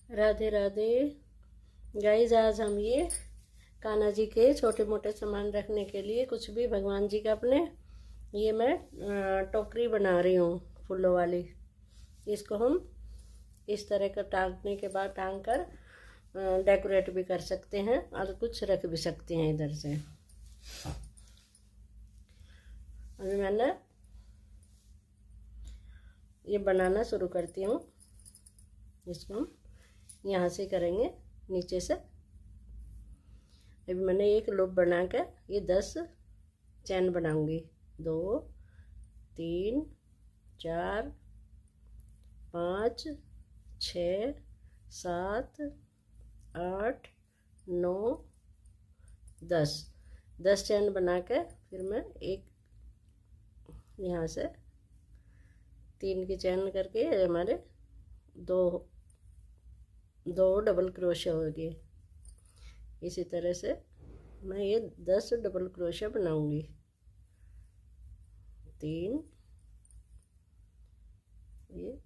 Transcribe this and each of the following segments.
Radhe Radhe guys. आज हम ये कान्हा जी के छोटे मोटे सामान रखने के लिए कुछ भी भगवान जी का अपने ये मैं टोकरी बना रही हूँ फूलों वाली। इसको हम इस तरह का टांगने के बाद टांग कर डेकोरेट भी कर सकते हैं और कुछ रख भी सकते हैं इधर से। अभी मैंने ये बनाना शुरू करती हूँ। इसको हम यहाँ से करेंगे नीचे से। अभी मैंने एक लूप बना कर ये 10 चैन बनाऊंगी। 2 3 4 5 6 7 8 9 10 चैन बना कर फिर मैं एक यहाँ से 3 की चैन करके हमारे दो डबल क्रोशे हो गए। इसी तरह से मैं ये 10 डबल क्रोशे बनाऊंगी। 3 ये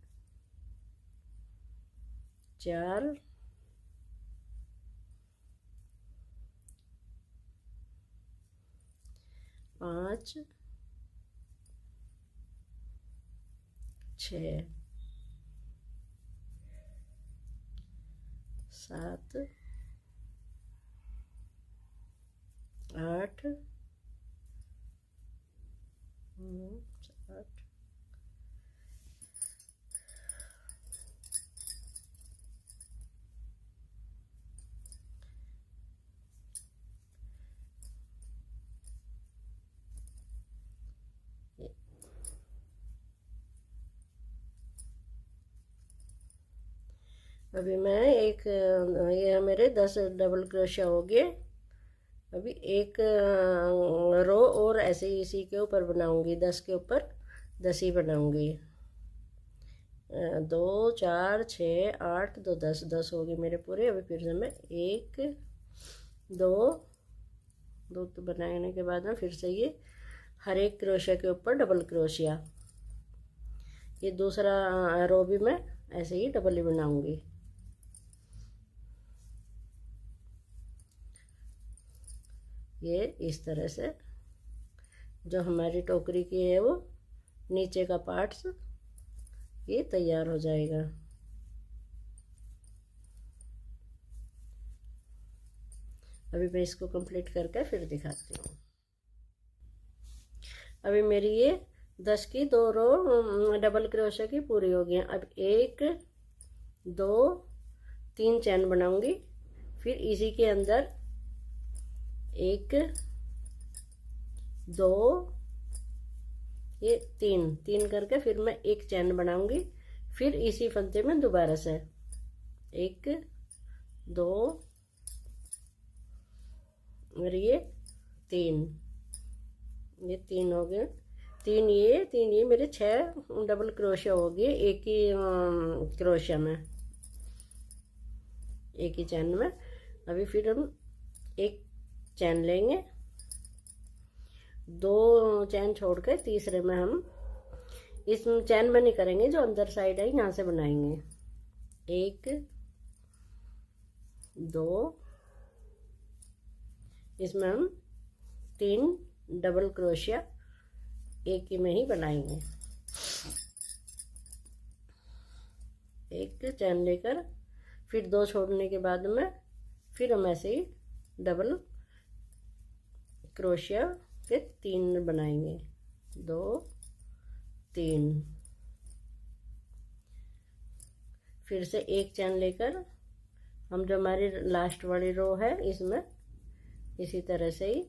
4 5 6 7 8 7 अभी मैं एक ये मेरे 10 डबल क्रोशिया हो गए। अभी एक रो और ऐसे ही इसी के ऊपर बनाऊंगी। 10 के ऊपर 10 ही बनाऊंगी। 2 4 6 8 2 10 हो गए मेरे पूरे। अभी फिर से मैं 1 2 तो बनाने के बाद में फिर से ये हर एक क्रोशिया के ऊपर डबल क्रोशिया। ये दूसरा रो भी मैं ऐसे ही डबल ही बनाऊंगी। ये इस तरह से जो हमारी टोकरी की है वो नीचे का पार्ट्स ये तैयार हो जाएगा। अभी मैं इसको कंप्लीट करके फिर दिखाती हूँ। अभी मेरी ये 10 की 2 रो डबल क्रोशिया की पूरी हो गई। अब 1 2 3 चैन बनाऊंगी। फिर इसी के अंदर 1 2 ये 3 करके फिर मैं एक चैन बनाऊंगी। फिर इसी फंदे में दोबारा से 1 2 और ये 3 हो गए। 3 ये मेरे 6 डबल क्रोशिया हो गए एक ही क्रोशिया में, एक ही चैन में। अभी फिर हम एक चैन लेंगे, 2 चैन छोड़ कर तीसरे में हम इस चैन में नहीं करेंगे, जो अंदर साइड है यहाँ से बनाएंगे। 1 2 इसमें हम 3 डबल क्रोशिया एक ही में ही बनाएंगे। एक चैन लेकर फिर 2 छोड़ने के बाद में फिर हम ऐसे ही डबल क्रोशिया के 3 बनाएंगे। 2 3 फिर से एक चैन लेकर हम जो हमारी लास्ट वाली रो है इसमें इसी तरह से ही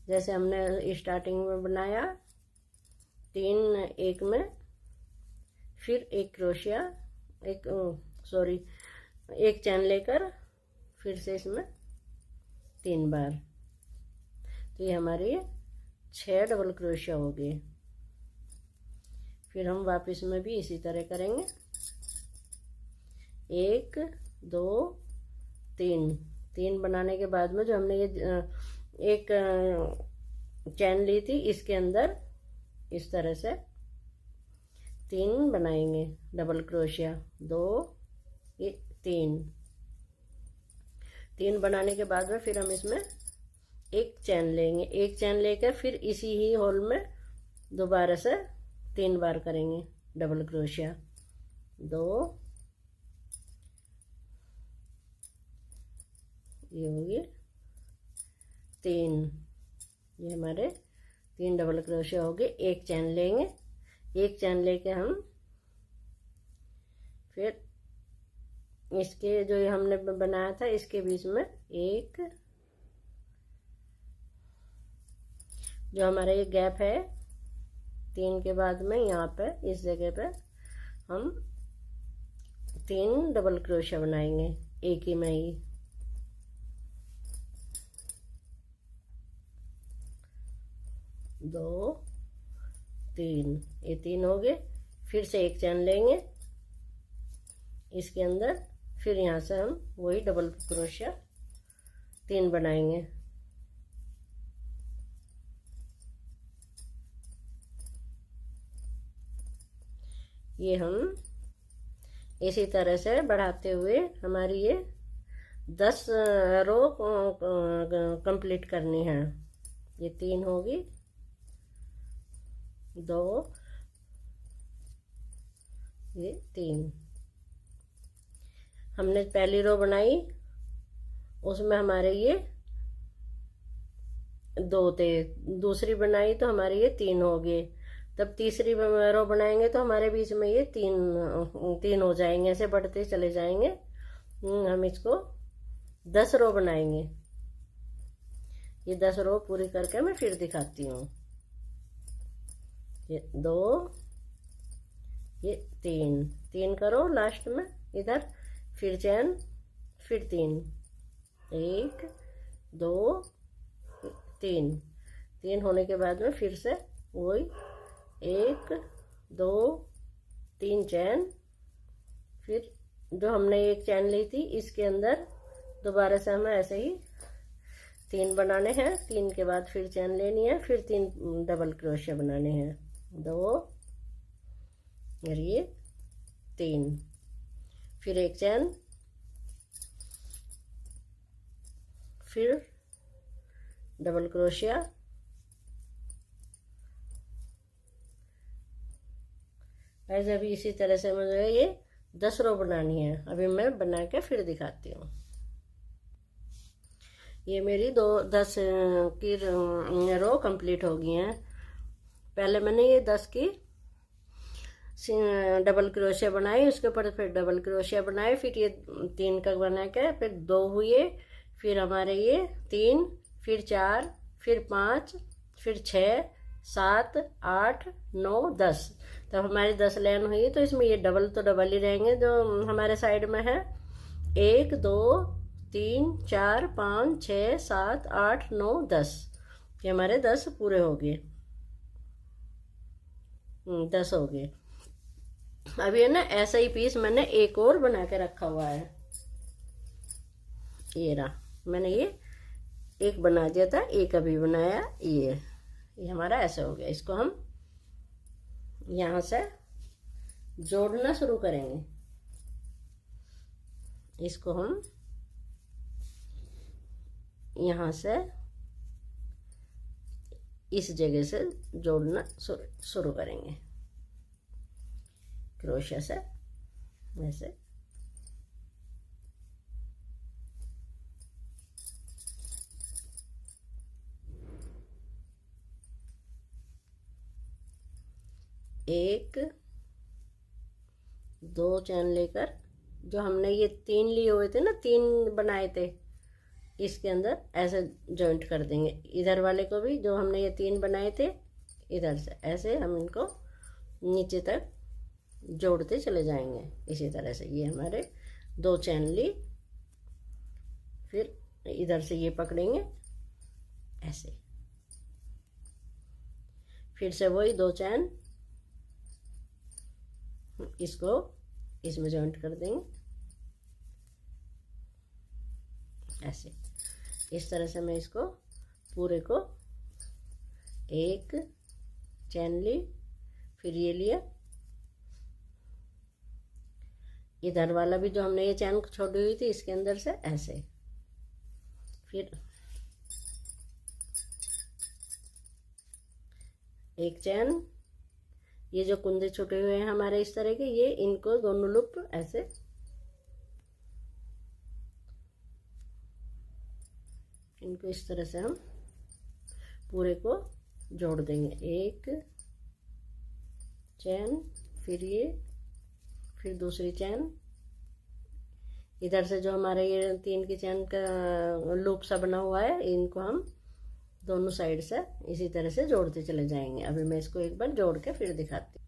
जैसे हमने स्टार्टिंग में बनाया 3 एक में, फिर एक क्रोशिया एक चैन लेकर फिर से इसमें 3 बार। तो ये हमारी 6 डबल क्रोशिया हो गए। फिर हम वापस में भी इसी तरह करेंगे। 1 2 3 बनाने के बाद में जो हमने ये एक चैन ली थी इसके अंदर इस तरह से 3 बनाएंगे डबल क्रोशिया। 2 ये तीन बनाने के बाद में फिर हम इसमें एक चैन लेंगे। एक चैन लेकर फिर इसी ही होल में दोबारा से 3 बार करेंगे डबल क्रोशिया। 2, ये हो गए 3, ये हमारे 3 डबल क्रोशिया हो गए। एक चैन लेंगे, एक चैन लेके हम फिर इसके जो हमने बनाया था इसके बीच में एक, जो हमारा ये गैप है 3 के बाद में, यहाँ पे इस जगह पे हम 3 डबल क्रोशिया बनाएंगे एक ही में ही। 2, 3, ये 3 हो गए। फिर से एक चैन लेंगे इसके अंदर, फिर यहाँ से हम वही डबल क्रोशिया 3 बनाएंगे। ये हम इसी तरह से बढ़ाते हुए हमारी ये 10 रो कंप्लीट करनी है। ये 3 होगी, 2, ये 3। हमने पहली रो बनाई उसमें हमारे ये 2 थे, दूसरी बनाई तो हमारे ये 3 हो गए। तब तीसरी रो बनाएंगे तो हमारे बीच में ये 3 हो जाएंगे, ऐसे बढ़ते चले जाएंगे। हम इसको 10 रो बनाएंगे। ये 10 रो पूरी करके मैं फिर दिखाती हूँ। ये 2, ये 3 करो लास्ट में इधर, फिर चैन, फिर 3, 1, 2, 3 होने के बाद में फिर से वही 1, 2, 3 चैन, फिर जो हमने एक चैन ली थी इसके अंदर दोबारा से हमें ऐसे ही 3 बनाने हैं। 3 के बाद फिर चैन लेनी है, फिर 3 डबल क्रोशिया बनाने हैं। 2 और ये 3, फिर एक चैन, फिर डबल क्रोशिया, ऐसे अभी इसी तरह से मुझे ये 10 रो बनानी है। अभी मैं बना के फिर दिखाती हूँ। ये मेरी 10 की रो कंप्लीट हो गई हैं। पहले मैंने ये 10 की डबल क्रोशिया बनाई, उसके ऊपर फिर डबल क्रोशिया बनाए, फिर ये 3 का बना के फिर 2 हुए, फिर हमारे ये 3, फिर 4, फिर 5, फिर 6, 7, 8, 9, 10। तब हमारी 10 लाइन हुई। तो इसमें ये डबल तो डबल ही रहेंगे जो हमारे साइड में है। 1, 2, 3, 4, 5, 6, 7, 8, 9, 10, ये हमारे 10 पूरे हो गए। 10 हो गए। अब ये ना ऐसा ही पीस मैंने एक और बना के रखा हुआ है। ये रहा, मैंने ये एक बना दिया था, एक अभी बनाया। ये हमारा ऐसा हो गया। इसको हम यहाँ से जोड़ना शुरू करेंगे। इसको हम यहाँ से इस जगह से जोड़ना शुरू करेंगे क्रोशिया से, ऐसे। एक, 2 चैन लेकर, जो हमने ये 3 लिए हुए थे ना, 3 बनाए थे, इसके अंदर ऐसे जॉइंट कर देंगे। इधर वाले को भी जो हमने ये 3 बनाए थे, इधर से ऐसे हम इनको नीचे तक जोड़ते चले जाएंगे। इसी तरह से ये हमारे 2 चैन ली, फिर इधर से ये पकड़ेंगे ऐसे, फिर से वही 2 चैन, इसको इसमें जॉइंट कर देंगे ऐसे। इस तरह से मैं इसको पूरे को, एक चैन ली, फिर ये लिया, इधर वाला भी जो हमने ये चैन छोड़ी हुई थी इसके अंदर से ऐसे, फिर एक चैन, ये जो कुंदे छुटे हुए हैं हमारे इस तरह के, ये इनको दोनों लूप ऐसे इनको इस तरह से हम पूरे को जोड़ देंगे। एक चैन, फिर ये, फिर दूसरी चैन, इधर से जो हमारे ये 3 की चैन का लूप सा बना हुआ है इनको हम दोनों साइड से इसी तरह से जोड़ते चले जाएंगे। अभी मैं इसको एक बार जोड़ के फिर दिखाती हूँ।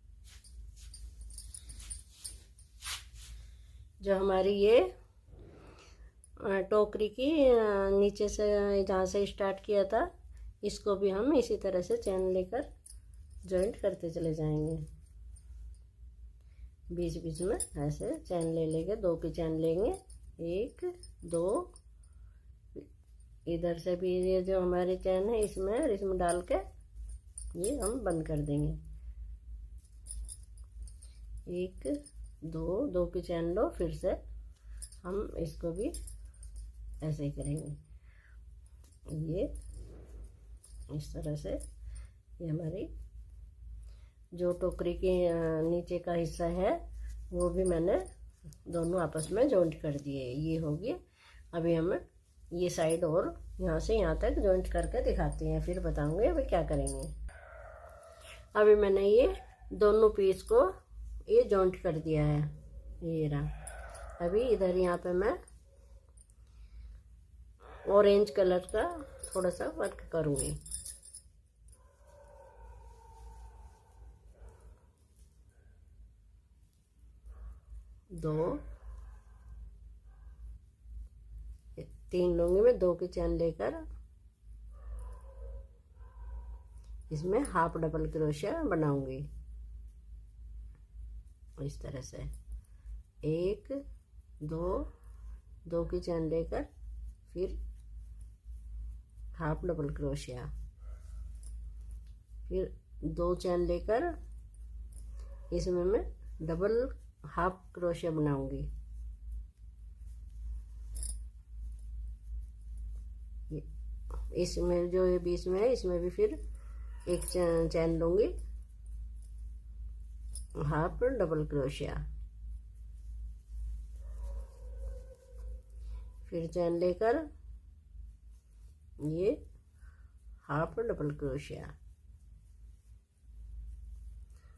जो हमारी ये टोकरी की नीचे से जहाँ से स्टार्ट किया था इसको भी हम इसी तरह से चैन लेकर जॉइंट करते चले जाएंगे। बीच बीच में ऐसे चैन ले लेंगे, 2 की चैन लेंगे, 1 2, इधर से भी ये जो हमारी चैन है इसमें डाल के ये हम बंद कर देंगे। 1 2, 2 की चैन लो, फिर से हम इसको भी ऐसे ही करेंगे। ये इस तरह से ये हमारी जो टोकरी के नीचे का हिस्सा है वो भी मैंने दोनों आपस में जॉइंट कर दिए। ये हो गया। अभी हम ये साइड और यहाँ से यहाँ तक जॉइंट करके दिखाते हैं, फिर बताऊंगे अभी क्या करेंगे। अभी मैंने ये दोनों पीस को ये जॉइंट कर दिया है, ये रहा। अभी इधर यहाँ पे मैं ऑरेंज कलर का थोड़ा सा वर्क करूँगी। दो 3 लूँगी मैं, 2 की चैन लेकर इसमें हाफ डबल क्रोशिया बनाऊंगी इस तरह से। 1 2, 2 की चैन लेकर फिर हाफ डबल क्रोशिया, फिर 2 चैन लेकर इसमें मैं डबल हाफ क्रोशिया बनाऊंगी। इसमें जो ये बीच में है इसमें भी फिर एक चैन लूंगी, हाफ डबल क्रोशिया, फिर चैन लेकर ये हाफ डबल क्रोशिया,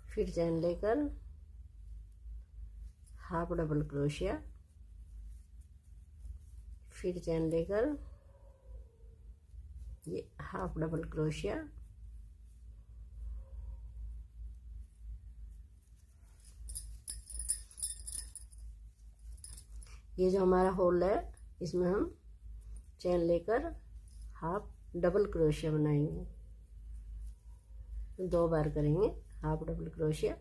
फिर चैन लेकर हाफ डबल क्रोशिया, फिर चैन लेकर ये हाफ डबल क्रोशिया, ये जो हमारा होल है इसमें हम चैन लेकर हाफ डबल क्रोशिया बनाएंगे। 2 बार करेंगे हाफ डबल क्रोशिया।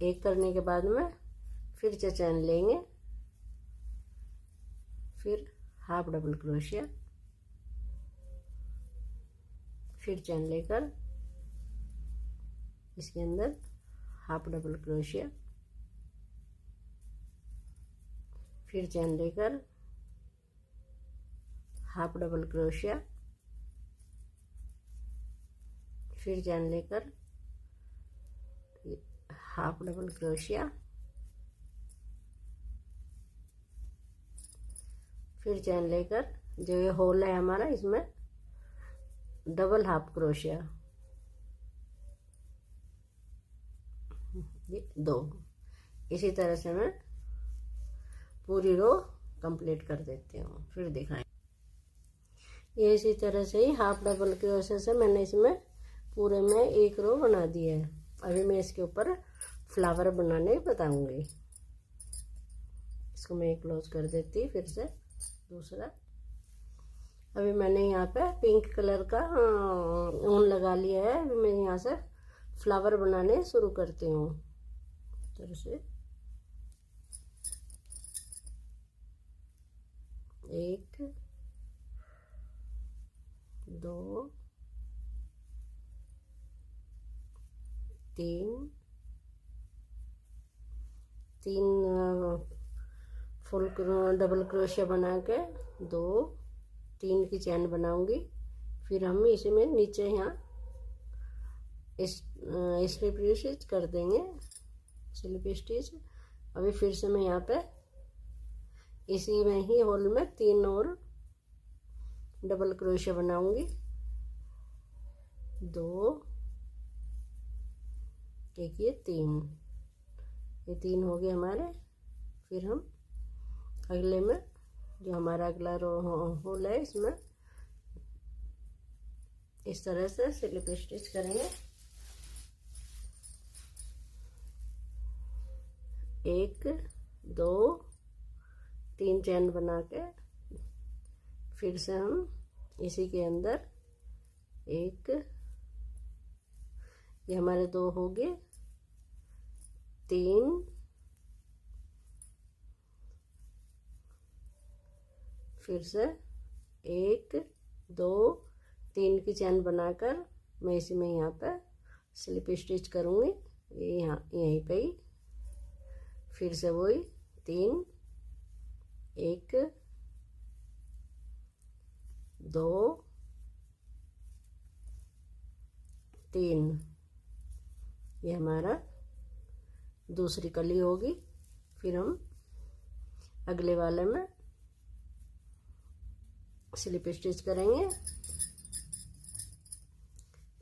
एक करने के बाद में फिर से चैन लेंगे, फिर हाफ डबल क्रोशिया, फिर चैन लेकर इसके अंदर हाफ डबल क्रोशिया, फिर चैन लेकर हाफ डबल क्रोशिया, फिर चैन लेकर हाफ डबल क्रोशिया, फिर चैन लेकर जो ये होल है हमारा इसमें डबल हाफ क्रोशिया, ये 2। इसी तरह से मैं पूरी रो कंप्लीट कर देती हूँ, फिर दिखाएं। ये इसी तरह से ही हाफ डबल क्रोशिया से मैंने इसमें पूरे में एक रो बना दी है। अभी मैं इसके ऊपर फ्लावर बनाने बताऊंगी। इसको मैं क्लोज कर देती, फिर से दूसरा। अभी मैंने यहाँ पे पिंक कलर का ऊन लगा लिया है। अभी मैं यहाँ से फ्लावर बनाने शुरू करती हूँ। इस तरह से 1 2 3 3 फुल डबल क्रोशिया बना के 2 3 की चैन बनाऊंगी। फिर हम इसमें नीचे यहाँ स्लिप स्टिच कर देंगे, स्लिप स्टिच। अभी फिर से मैं यहाँ पे इसी में ही होल में 3 और डबल क्रोशिया बनाऊंगी। 2 एक ये 3, ये 3 हो गए हमारे। फिर हम अगले में जो हमारा अगला होल है इसमें इस तरह से स्लिप स्टिच करेंगे। 1 2 3 चैन बना के फिर से हम इसी के अंदर एक, ये हमारे 2 हो गए, 3 फिर से 1 2 3 की चैन बनाकर मैं इसी में यहाँ पे स्लिप स्टिच करूँगी, ये यहाँ यहीं पे ही। फिर से वही 3 1 2 3, ये हमारा दूसरी कली होगी। फिर हम अगले वाले में स्लिप स्टिच करेंगे।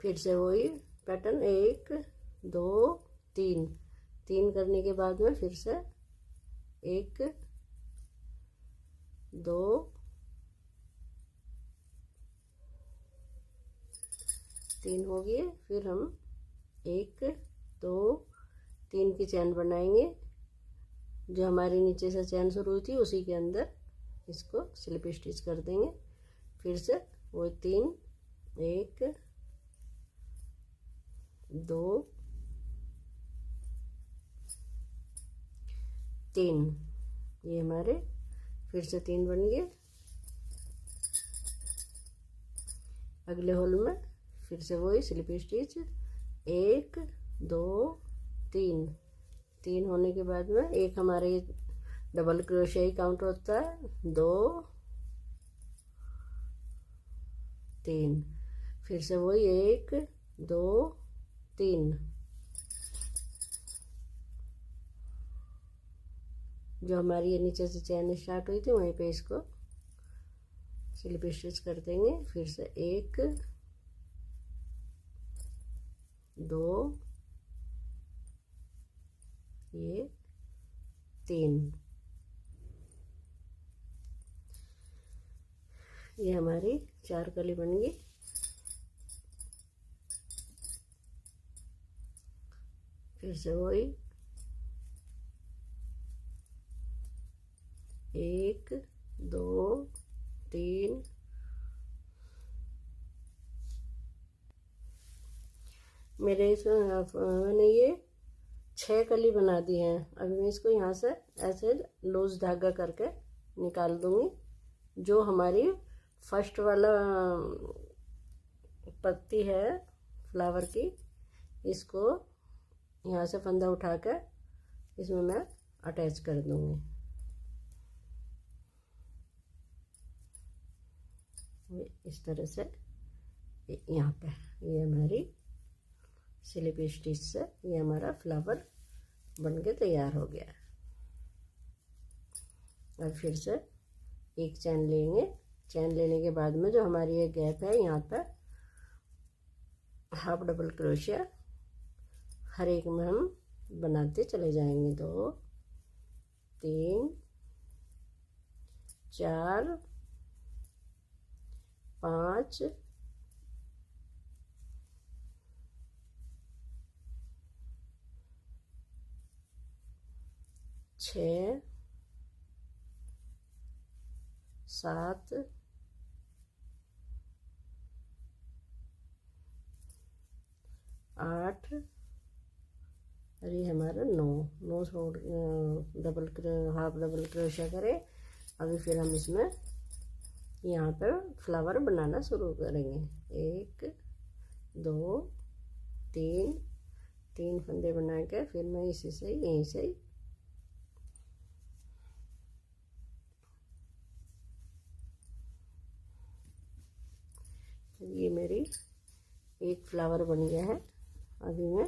फिर से वही पैटर्न 1 2 3 करने के बाद में फिर से 1 2 3 हो गए। फिर हम 1 2 3 की चैन बनाएंगे, जो हमारी नीचे से चैन शुरू हुई थी उसी के अंदर इसको स्लिप स्टिच कर देंगे। फिर से वो 3 1 2 3, ये हमारे फिर से 3 बन गए। अगले होल में फिर से वही स्लिप स्टिच 1 2 3 होने के बाद में एक हमारे डबल क्रोशिया ही काउंट होता है, 2 3 फिर से वही 1 2 3, जो हमारी ये नीचे से चैन स्टार्ट हुई थी वहीं पे इसको स्लिप स्टिच कर देंगे। फिर से 1 2 ये 3, ये हमारी 4 कली बन गई। फिर से वही 1 2 3 मेरे मैंने ये 6 कली बना दी हैं। अभी मैं इसको यहाँ से ऐसे लूज धागा करके निकाल दूंगी। जो हमारी फर्स्ट वाला पत्ती है फ्लावर की, इसको यहाँ से फंदा उठा कर इसमें मैं अटैच कर दूंगी। इस तरह से यहाँ पे ये हमारी स्लिप स्टिच से ये हमारा फ्लावर बन के तैयार हो गया। और फिर से एक चैन लेंगे, चैन लेने के बाद में जो हमारी ये गैप है यहाँ पे हाफ डबल क्रोशिया हर एक में हम बनाते चले जाएंगे। 2 3 4 5 6 7 8 और ये हमारा 9 डबल हाफ डबल क्रोशिया करें। अभी फिर हम इसमें यहाँ पर फ्लावर बनाना शुरू करेंगे। 1 2 3 फंदे बना के फिर मैं इसी से यहीं से ये मेरी एक फ्लावर बन गया है। अभी मैं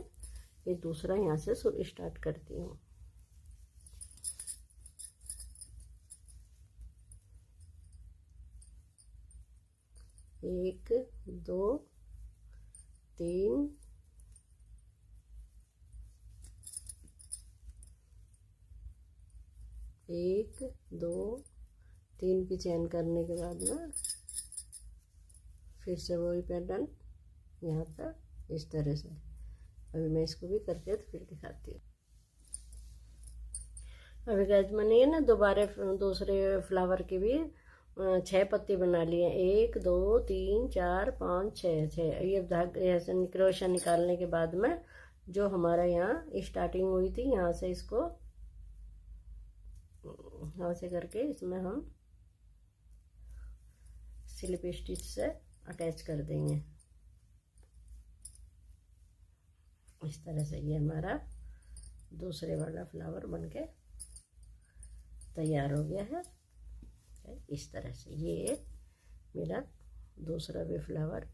ये दूसरा यहाँ से स्टार्ट करती हूँ। एक, दो, तीन, एक, दो, तीन की चेन करने के बाद में फिर से वही पैटर्न यहाँ पर इस तरह से। अभी मैं इसको भी करके फिर दिखाती हूँ। अभी गाइस मैंने ये ना दोबारा दूसरे फ्लावर की भी 6 पत्ती बना लिए। 1, 2, 3, 4, 5, 6 ये धागे ऐसे क्रोशा निकालने के बाद में जो हमारा यहाँ स्टार्टिंग हुई थी, यहाँ से इसको यहाँ से करके इसमें हम स्लिप स्टिच से अटैच कर देंगे इस तरह से। ये हमारा दूसरे वाला फ्लावर बनके तैयार हो गया है इस तरह से। ये मेरा दूसरा भी फ्लावर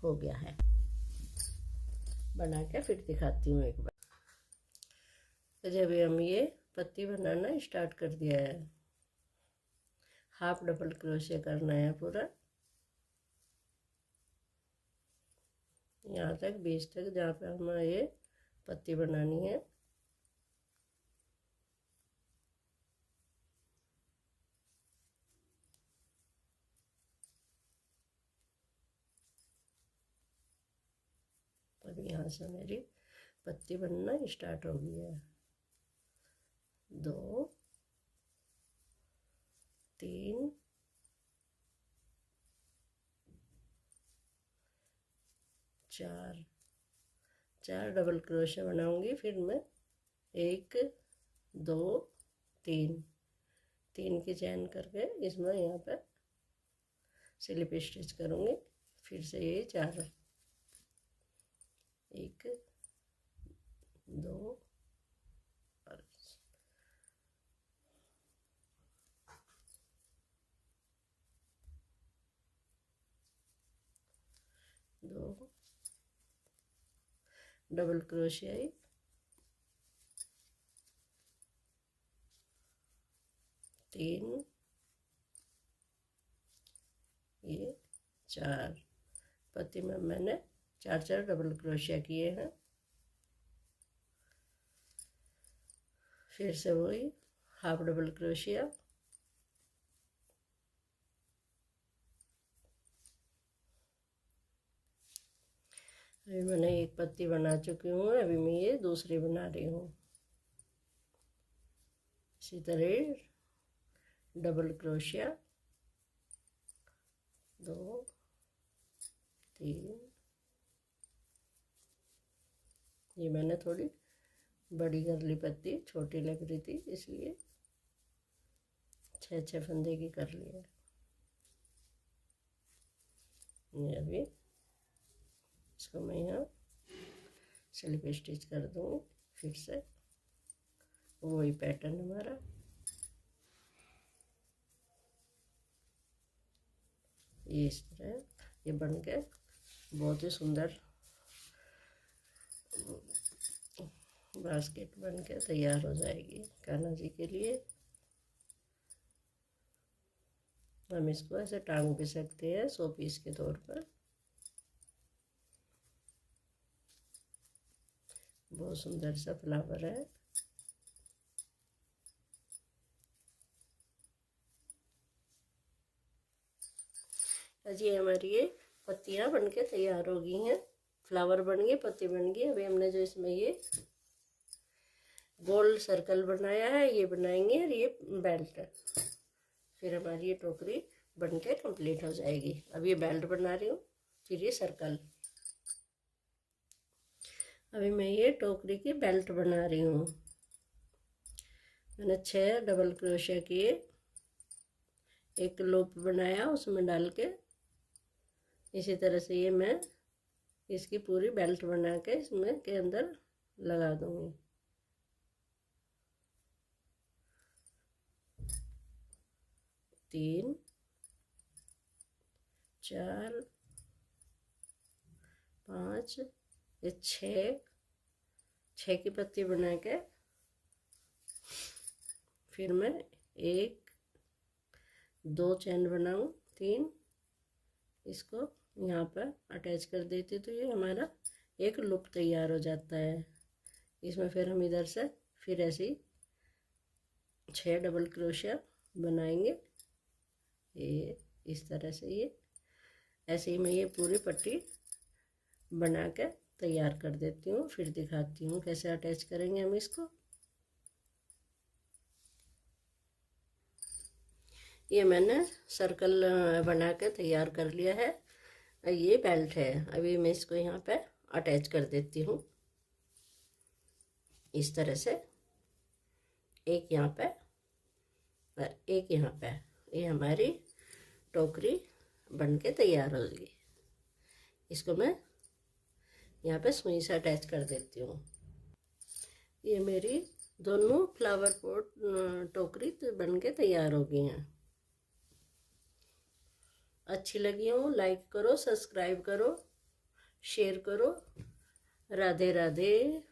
हो गया है। बना के फिर दिखाती हूँ एक बार। जब हम ये पत्ती बनाना स्टार्ट कर दिया है, हाफ डबल क्रोशिया करना है पूरा यहाँ तक, बीच तक, जहाँ पे हमें ये पत्ती बनानी है। अभी यहाँ से मेरी पत्ती बनना स्टार्ट हो गई है। 2, 3, 4 डबल क्रोशिया बनाऊंगी। फिर मैं 1, 2, 3 की चेन करके इसमें यहाँ पर स्लिप स्टिच करूँगी। फिर से ये 4, 1, 2 और 2 डबल क्रोशिया, 3, ये 4 पत्ती में मैंने 4 डबल क्रोशिया किए हैं। फिर से वही हाफ डबल क्रोशिया, अभी मैंने एक पत्ती बना चुकी हूँ। अभी मैं ये दूसरी बना रही हूँ। इसी तरह डबल क्रोशिया, 2, 3, ये मैंने थोड़ी बड़ी कर ली पत्ती, छोटी लग रही थी इसलिए 6 फंदे की कर लिया। ये अभी इसको मैं यहाँ स्लिप स्टिच कर दूँगी। फिर से वही पैटर्न हमारा। ये इस तरह ये बन के बहुत ही सुंदर बास्केट बन के तैयार हो जाएगी कान्हा जी के लिए। हम इसको ऐसे टांग भी सकते हैं शो पीस के तौर पर। बहुत सुंदर सा फ्लावर है। जी हमारी ये पत्तियां बनके तैयार हो गई हैं। फ्लावर बन गए, पत्ती बन गई। अभी हमने जो इसमें ये गोल सर्कल बनाया है ये बनाएंगे और ये बेल्ट, फिर हमारी ये टोकरी बनके कंप्लीट हो जाएगी। अब ये बेल्ट बना रही हूँ, फिर ये सर्कल। अभी मैं ये टोकरी की बेल्ट बना रही हूँ। मैंने 6 डबल क्रोशिया किए, एक लूप बनाया उसमें डाल के। इसी तरह से ये मैं इसकी पूरी बेल्ट बना के इसमें के अंदर लगा दूंगी। तीन, 4, 5, ये 6 की पत्ती बना के फिर मैं 1 2 चैन बनाऊं, 3, इसको यहाँ पर अटैच कर देती तो ये हमारा एक लूप तैयार हो जाता है। इसमें फिर हम इधर से फिर ऐसे ही 6 डबल क्रोशिया बनाएंगे। ये इस तरह से, ये ऐसे ही मैं ये पूरी पट्टी बना के तैयार कर देती हूँ। फिर दिखाती हूँ कैसे अटैच करेंगे हम इसको। ये मैंने सर्कल बना के तैयार कर लिया है। ये बेल्ट है, अभी मैं इसको यहाँ पे अटैच कर देती हूँ इस तरह से, एक यहाँ पे और एक यहाँ पे। ये हमारी टोकरी बन के तैयार होगी। इसको मैं यहाँ पे सुई से अटैच कर देती हूँ। ये मेरी दोनों फ्लावर पॉट टोकरी बन के तैयार हो गई हैं। अच्छी लगी हो लाइक करो, सब्सक्राइब करो, शेयर करो। राधे राधे।